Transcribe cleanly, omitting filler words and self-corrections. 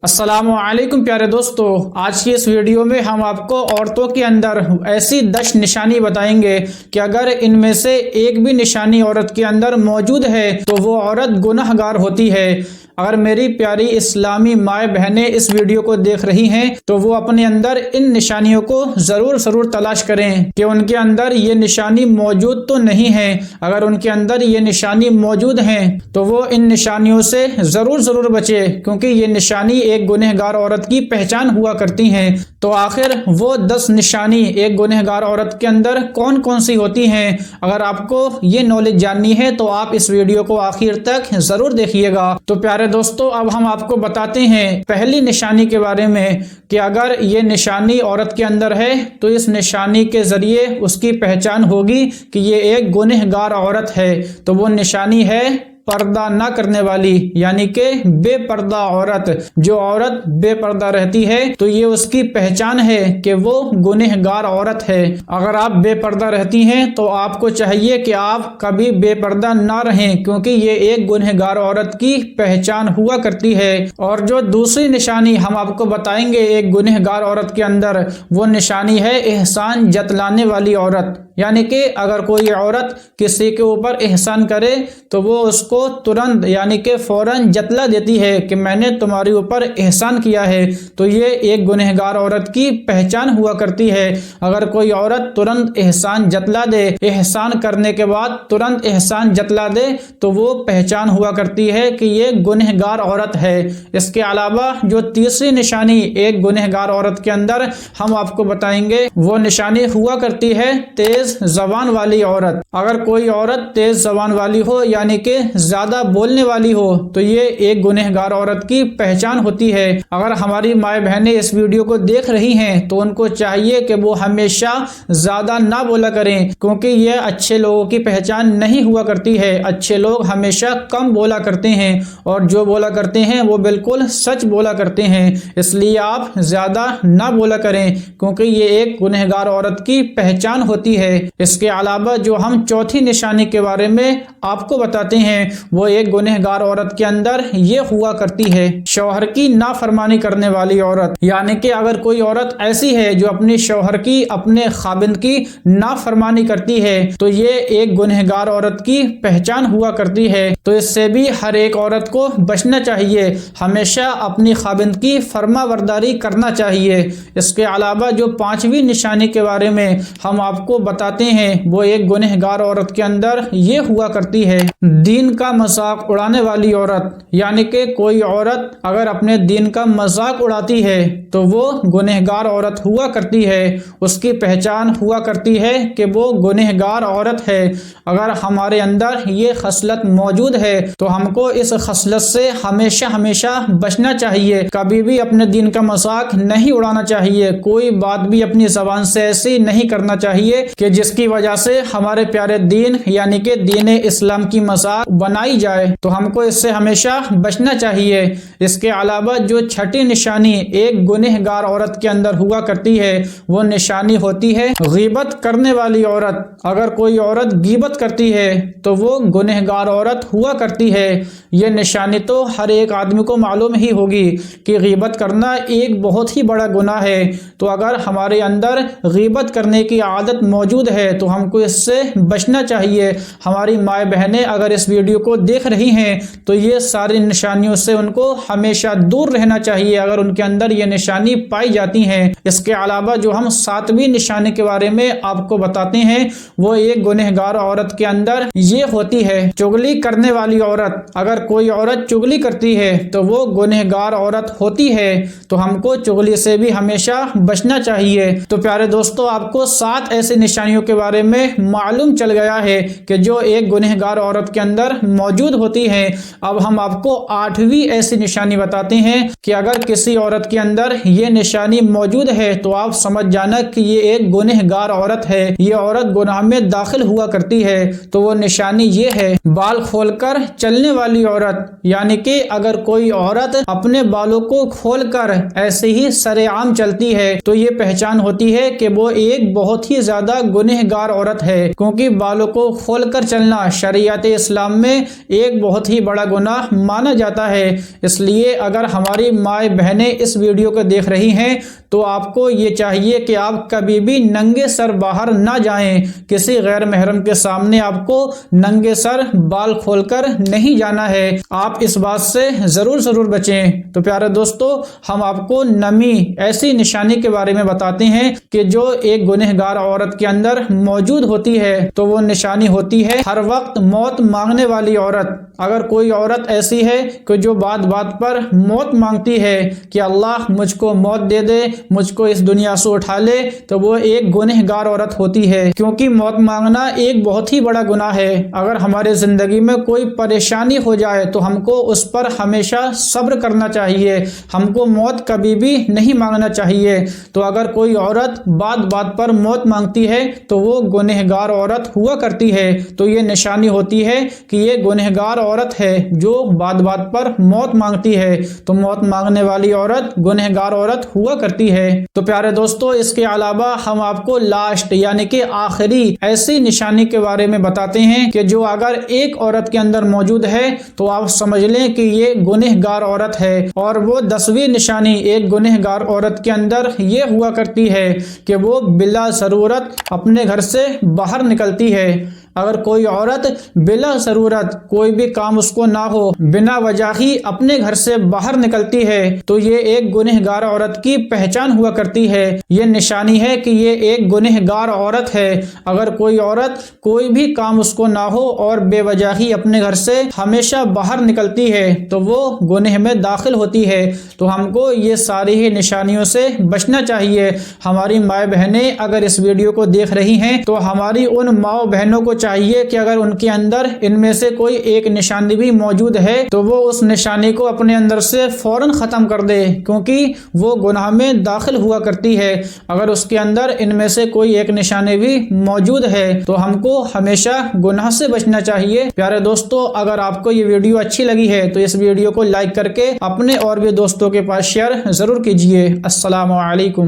السلام علیکم پیارے دوستو، آج کی اس ویڈیو میں ہم آپ کو عورتوں کے اندر ایسی 10 نشانی بتائیں گے کہ اگر ان میں سے ایک بھی نشانی عورت کے اندر موجود ہے تو وہ عورت گناہ گار ہوتی ہے۔ اگر میری پیاری اسلامی مائیں بہنیں اس ویڈیو کو دیکھ رہی ہیں تو وہ اپنے اندر ان نشانیوں کو ضرور تلاش کریں کہ ان کے اندر یہ نشانی موجود تو نہیں ہے۔ اگر ان کے اندر یہ نشانی موجود ہیں تو وہ ان نشانیوں سے ضرور بچے، کیونکہ یہ نشانی ایک گنہگار عورت کی پہچان ہوا کرتی ہیں۔ تو آخر وہ 10 نشانی ایک گنہگار عورت کے اندر کون سی ہوتی ہیں؟ اگر آپ کو یہ نالج جاننی ہے تو آپ اس ویڈیو کو آخر تک ضرور دیکھیے گا۔ تو پیارے دوستو، اب ہم آپ کو بتاتے ہیں پہلی نشانی کے بارے میں کہ اگر یہ نشانی عورت کے اندر ہے تو اس نشانی کے ذریعے اس کی پہچان ہوگی کہ یہ ایک گنہگار عورت ہے۔ تو وہ نشانی ہے پردہ نہ کرنے والی، یعنی کہ بے پردہ عورت۔ جو عورت بے پردہ رہتی ہے تو یہ اس کی پہچان ہے کہ وہ گنہگار عورت ہے۔ اگر آپ بے پردہ رہتی ہیں تو آپ کو چاہیے کہ آپ کبھی بے پردہ نہ رہیں، کیونکہ یہ ایک گنہگار عورت کی پہچان ہوا کرتی ہے۔ اور جو دوسری نشانی ہم آپ کو بتائیں گے ایک گنہگار عورت کے اندر، وہ نشانی ہے احسان جتلانے والی عورت۔ یعنی کہ اگر کوئی عورت کسی کے اوپر احسان کرے تو وہ اس کو ترنت یعنی کہ فوراً جتلا دیتی ہے کہ میں نے تمہارے اوپر احسان کیا ہے، تو یہ ایک گنہگار عورت کی پہچان ہوا کرتی ہے۔ اگر کوئی عورت ترنت احسان جتلا دے، احسان کرنے کے بعد ترنت احسان جتلا دے، تو وہ پہچان ہوا کرتی ہے کہ یہ گنہگار عورت ہے۔ اس کے علاوہ جو تیسری نشانی ایک گنہگار عورت کے اندر ہم آپ کو بتائیں گے، وہ نشانی ہوا کرتی ہے تیز زبان والی عورت۔ اگر کوئی عورت تیز زبان والی ہو یعنی کہ زیادہ بولنے والی ہو تو یہ ایک گنہگار عورت کی پہچان ہوتی ہے۔ اگر ہماری مائیں بہنیں اس ویڈیو کو دیکھ رہی ہیں تو ان کو چاہیے کہ وہ ہمیشہ زیادہ نہ بولا کریں، کیونکہ یہ اچھے لوگوں کی پہچان نہیں ہوا کرتی ہے۔ اچھے لوگ ہمیشہ کم بولا کرتے ہیں اور جو بولا کرتے ہیں وہ بالکل سچ بولا کرتے ہیں۔ اس لیے آپ زیادہ نہ بولا کریں، کیونکہ یہ ایک گنہگار عورت کی پہچان ہوتی ہے۔ اس کے علاوہ جو ہم چوتھی نشانی کے بارے میں آپ کو بتاتے ہیں وہ ایک گنہگار عورت کے اندر یہ ہوا کرتی ہے شوہر کی نافرمانی کرنے والی عورت۔ یعنی کہ اگر کوئی عورت ایسی ہے جو اپنی شوہر کی، اپنے خاوند کی نافرمانی کرتی ہے تو یہ ایک گنہگار عورت کی پہچان ہوا کرتی ہے۔ تو اس سے بھی ہر ایک عورت کو بچنا چاہیے، ہمیشہ اپنی خاوند کی فرما برداری کرنا چاہیے۔ اس کے علاوہ جو پانچویں نشانی کے بارے میں ہم آپ کو بتاتے ہیں وہ ایک گنہگار عورت کے اندر یہ ہوا کرتی ہے دین کا مذاق اڑانے والی عورت۔ یعنی کہ کوئی عورت اگر اپنے دین کا مذاق اڑاتی ہے تو وہ گنہگار عورت ہوا کرتی ہے، اس کی پہچان ہوا کرتی ہے کہ وہ گنہگار عورت ہے۔ اگر ہمارے اندر یہ خصلت موجود ہے تو ہم کو اس خصلت سے ہمیشہ بچنا چاہیے۔ کبھی بھی اپنے دین کا مذاق نہیں اڑانا چاہیے، کوئی بات بھی اپنی زبان سے ایسی نہیں کرنا چاہیے کہ جس کی وجہ سے ہمارے پیارے دین یعنی کہ دین اسلام کی مذاق بنائی جائے، تو ہم کو اس سے ہمیشہ بچنا چاہیے۔ اس کے علاوہ جو چھٹی نشانی ایک گنہگار عورت کے اندر ہوا کرتی ہے وہ نشانی ہوتی ہے غیبت کرنے والی عورت۔ اگر کوئی عورت غیبت کرتی ہے تو وہ گنہگار عورت ہوا کرتی ہے۔ یہ نشانی تو ہر ایک آدمی کو معلوم ہی ہوگی کہ غیبت کرنا ایک بہت ہی بڑا گناہ ہے۔ تو اگر ہمارے اندر غیبت کرنے کی عادت موجود ہے تو ہم کو اس سے بچنا چاہیے۔ ہماری مائیں بہنیں اگر اس ویڈیو کو دیکھ رہی ہیں تو یہ ساری نشانیوں سے ان کو ہمیشہ دور رہنا چاہیے اگر ان کے اندر یہ نشانی پائی جاتی ہیں۔ اس کے علاوہ جو ہم ساتویں نشانی کے بارے میں آپ کو بتاتے ہیں وہ ایک گنہگار عورت کے اندر یہ ہوتی ہے چغلی کرنے والی عورت۔ اگر کوئی عورت چغلی کرتی ہے تو وہ گنہگار عورت ہوتی ہے، تو ہم کو چغلی سے بھی ہمیشہ بچنا چاہیے۔ تو پیارے دوستو، آپ کو 7 ایسی نشانیوں کے بارے میں معلوم چل گیا ہے کہ جو ایک گنہگار عورت کے اندر موجود ہوتی ہیں۔ اب ہم آپ کو 8ویں ایسی نشانی بتاتے ہیں کہ اگر کسی عورت کے اندر یہ نشانی موجود ہے تو آپ سمجھ جانا کہ یہ ایک گنہگار عورت ہے، یہ عورت گناہ میں داخل ہوا کرتی ہے۔ تو وہ نشانی یہ ہے بال کھول کر چلنے والی عورت۔ یعنی کہ اگر کوئی عورت اپنے بالوں کو کھول کر ایسے ہی سرے عام چلتی ہے تو یہ پہچان ہوتی ہے کہ وہ ایک بہت ہی زیادہ گنہگار عورت ہے، کیونکہ بالوں کو کھول کر چلنا شریعت اسلام میں ایک بہت ہی بڑا گناہ مانا جاتا ہے۔ اس لیے اگر ہماری مائیں بہنیں اس ویڈیو کو دیکھ رہی ہیں تو آپ کو یہ چاہیے کہ آپ کبھی بھی ننگے سر باہر نہ جائیں، کسی غیر محرم کے سامنے آپ کو ننگے سر بال کھول کر نہیں جانا ہے۔ آپ اس بات سے ضرور بچیں۔ تو پیارے دوستو، ہم آپ کو نمی ایسی نشانی کے بارے میں بتاتے ہیں کہ جو ایک گنہگار عورت کے اندر موجود ہوتی ہے، تو وہ نشانی ہوتی ہے ہر وقت موت مانگنے والی عورت۔ اگر کوئی عورت ایسی ہے کہ جو بات بات پر موت مانگتی ہے کہ اللہ مجھ کو موت دے دے، مجھ کو اس دنیا سے اٹھا لے، تو وہ ایک گنہگار عورت ہوتی ہے، کیونکہ موت مانگنا ایک بہت ہی بڑا گناہ ہے۔ اگر ہمارے زندگی میں کوئی پریشانی ہو جائے تو ہم کو اس پر ہمیشہ صبر کرنا چاہیے، ہم کو موت کبھی بھی نہیں مانگنا چاہیے۔ تو اگر کوئی عورت بات بات پر موت مانگتی ہے تو وہ گنہگار عورت ہوا کرتی ہے۔ تو یہ نشانی ہوتی ہے کہ یہ گنہگار عورت ہے جو بات بات پر موت مانگتی ہے۔ تو موت مانگنے والی عورت گنہگار عورت ہوا کرتی ہے۔ تو پیارے دوستو، اس کے علاوہ ہم آپ کو لاسٹ یعنی کہ آخری ایسی نشانی کے بارے میں بتاتے ہیں کہ جو اگر ایک عورت کے اندر موجود ہے تو آپ سمجھ لیں کہ یہ گنہگار عورت ہے۔ اور وہ 10ویں نشانی ایک گنہگار عورت کے اندر یہ ہوا کرتی ہے کہ وہ بلا ضرورت اپنے گھر سے باہر نکلتی ہے۔ اگر کوئی عورت بلا ضرورت کوئی بھی کام اس کو نہ ہو، بنا وجہ ہی اپنے گھر سے باہر نکلتی ہے، تو یہ ایک گنہگار عورت کی پہچان ہوا کرتی ہے۔ یہ نشانی ہے کہ یہ ایک گنہگار عورت ہے۔ اگر کوئی عورت کوئی بھی کام اس کو نہ ہو اور بے وجہ ہی اپنے گھر سے ہمیشہ باہر نکلتی ہے تو وہ گنہ میں داخل ہوتی ہے۔ تو ہم کو یہ ساری ہی نشانیوں سے بچنا چاہیے۔ ہماری مائیں بہنیں اگر اس ویڈیو کو دیکھ رہی ہیں تو ہماری ان ماؤں بہنوں کو چاہیے کہ اگر ان کے اندر ان میں سے کوئی ایک نشانی بھی موجود ہے تو وہ اس نشانی کو اپنے اندر سے فوراً ختم کر دے، کیونکہ وہ گناہ میں داخل ہوا کرتی ہے۔ اگر اس کے اندر ان میں سے کوئی ایک نشانی بھی موجود ہے تو ہم کو ہمیشہ گناہ سے بچنا چاہیے۔ پیارے دوستو، اگر آپ کو یہ ویڈیو اچھی لگی ہے تو اس ویڈیو کو لائک کر کے اپنے اور بھی دوستوں کے پاس شیئر ضرور کیجیے۔ السلام علیکم۔